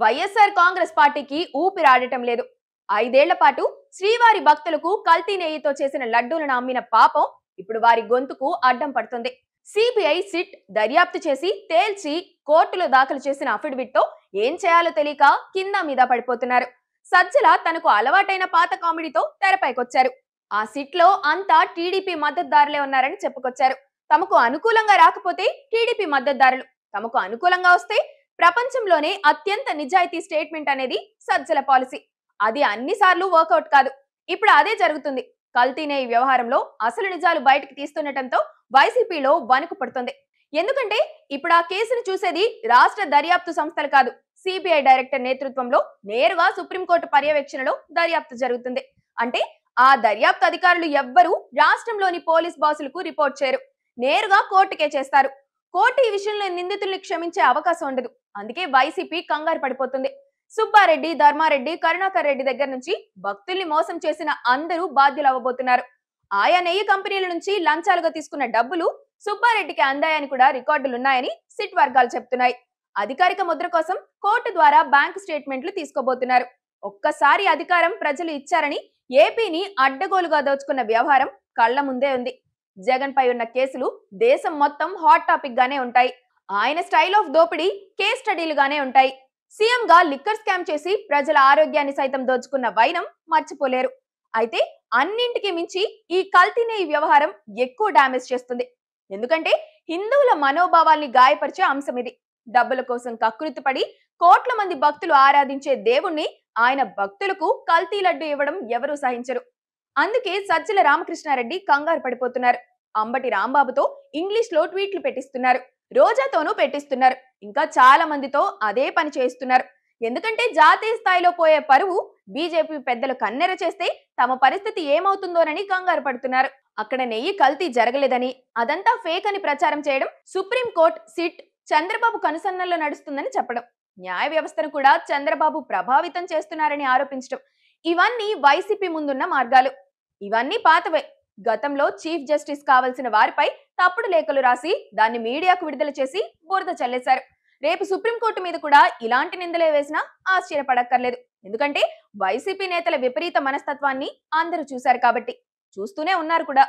వైఎస్ఆర్ కాంగ్రెస్ పార్టీకి ఊపిరాడటం లేదు. 5 ఏళ్ల పాటు శ్రీవారి భక్తులకు కల్తీ నెయ్యితో చేసిన లడ్డూలను అమ్మిన పాపం ఇప్పుడు వారి గొంతుకు అడ్డం పడుతుంది. సిబిఐ సిట్ దర్యాప్తు చేసి తేల్చి కోర్టులో దాఖలు చేసిన అఫిడవిట్ తో ఏం చేయాలో తెలియక కింద మీద పడిపోతున్నారు. సజ్జల తనకు అలవాటైన పాత కామెడీతో తెరపైకొచ్చారు. ఆ సిట్ లో అంతా టీడీపీ మద్దతుదారులే ఉన్నారని చెప్పుకొచ్చారు. తమకు అనుకూలంగా రాకపోతే టీడీపీ మద్దతుదారులు, తమకు అనుకూలంగా వస్తే ప్రపంచంలోనే అత్యంత నిజాయితీ స్టేట్మెంట్ అనేది సజ్జల పాలసీ. అది అన్నిసార్లు వర్కౌట్ కాదు. ఇప్పుడు అదే జరుగుతుంది. కల్తీ నెయ్యి వ్యవహారంలో అసలు నిజాలు బయటకు తీస్తుండటంతో వైసీపీలో వణుకు పడుతుంది. ఎందుకంటే ఇప్పుడు ఆ కేసును చూసేది రాష్ట్ర దర్యాప్తు సంస్థలు కాదు, సిబిఐ డైరెక్టర్ నేతృత్వంలో నేరుగా సుప్రీంకోర్టు పర్యవేక్షణలో దర్యాప్తు జరుగుతుంది. అంటే ఆ దర్యాప్తు అధికారులు ఎవ్వరూ రాష్ట్రంలోని పోలీస్ బాసులకు రిపోర్ట్ చేయరు, నేరుగా కోర్టుకే చేస్తారు. కోర్టు ఈ విషయంలో నిందితుల్ని క్షమించే అవకాశం ఉండదు. అందుకే వైసీపీ కంగారు పడిపోతుంది. సుబ్బారెడ్డి, ధర్మారెడ్డి, కరుణాకర్ రెడ్డి దగ్గర నుంచి భక్తుల్ని మోసం చేసిన అందరూ బాధ్యులు అవ్వబోతున్నారు. ఆయా నెయ్యి కంపెనీల నుంచి లంచాలుగా తీసుకున్న డబ్బులు సుబ్బారెడ్డికి అందాయని కూడా రికార్డులున్నాయని సిట్ వర్గాలు చెప్తున్నాయి. అధికారిక ముద్ర కోసం కోర్టు ద్వారా బ్యాంకు స్టేట్మెంట్లు తీసుకోబోతున్నారు. ఒక్కసారి అధికారం ప్రజలు ఇచ్చారని ఏపీని అడ్డగోలుగా దోచుకున్న వ్యవహారం కళ్ల ముందే ఉంది. జగన్ పై ఉన్న కేసులు దేశం మొత్తం హాట్ టాపిక్ గానే ఉంటాయి. ఆయన స్టైల్ ఆఫ్ దోపిడీ కేస్ స్టడీలుగానే ఉంటాయి. సీఎం గా లిక్కర్ స్కామ్ చేసి ప్రజల ఆరోగ్యాన్ని సైతం దోచుకున్న వైనం మర్చిపోలేరు. అయితే అన్నింటికి మించి ఈ కల్తీ నెయ్యి వ్యవహారం ఎక్కువ డ్యామేజ్ చేస్తుంది. ఎందుకంటే హిందువుల మనోభావాల్ని గాయపరిచే అంశం ఇది. డబ్బుల కోసం కకృతిపడి కోట్ల మంది భక్తులు ఆరాధించే దేవుణ్ణి ఆయన భక్తులకు కల్తీ లడ్డు ఇవ్వడం ఎవరూ సహించరు. అందుకే సజ్జల రామకృష్ణారెడ్డి కంగారు పడిపోతున్నారు. అంబటి రాంబాబుతో ఇంగ్లీష్ లో ట్వీట్లు పెట్టిస్తున్నారు, రోజాతోనూ పెట్టిస్తున్నారు, ఇంకా చాలా మందితో అదే పని చేయిస్తున్నారు. ఎందుకంటే జాతీయ స్థాయిలో పోయే పరువు బీజేపీ పెద్దలు కన్నెర చేస్తే తమ పరిస్థితి ఏమవుతుందోనని కంగారు పడుతున్నారు. అక్కడ నెయ్యి కల్తీ జరగలేదని, అదంతా ఫేక్ అని ప్రచారం చేయడం, సుప్రీంకోర్టు సిట్ చంద్రబాబు కనుసన్నల్లో నడుస్తుందని చెప్పడం, న్యాయ వ్యవస్థను కూడా చంద్రబాబు ప్రభావితం చేస్తున్నారని ఆరోపించడం, ఇవన్నీ వైసీపీ ముందున్న మార్గాలు. ఇవన్నీ పాతవే. గతంలో చీఫ్ జస్టిస్ కావాల్సిన వారిపై తప్పుడు లేఖలు రాసి దాన్ని మీడియాకు విడుదల చేసి బురద చల్లేశారు. రేపు సుప్రీంకోర్టు మీద కూడా ఇలాంటి నిందలే వేసినా ఆశ్చర్యపడక్కర్లేదు. ఎందుకంటే వైసీపీ నేతల విపరీత మనస్తత్వాన్ని అందరూ చూశారు కాబట్టి, చూస్తూనే ఉన్నారు కూడా.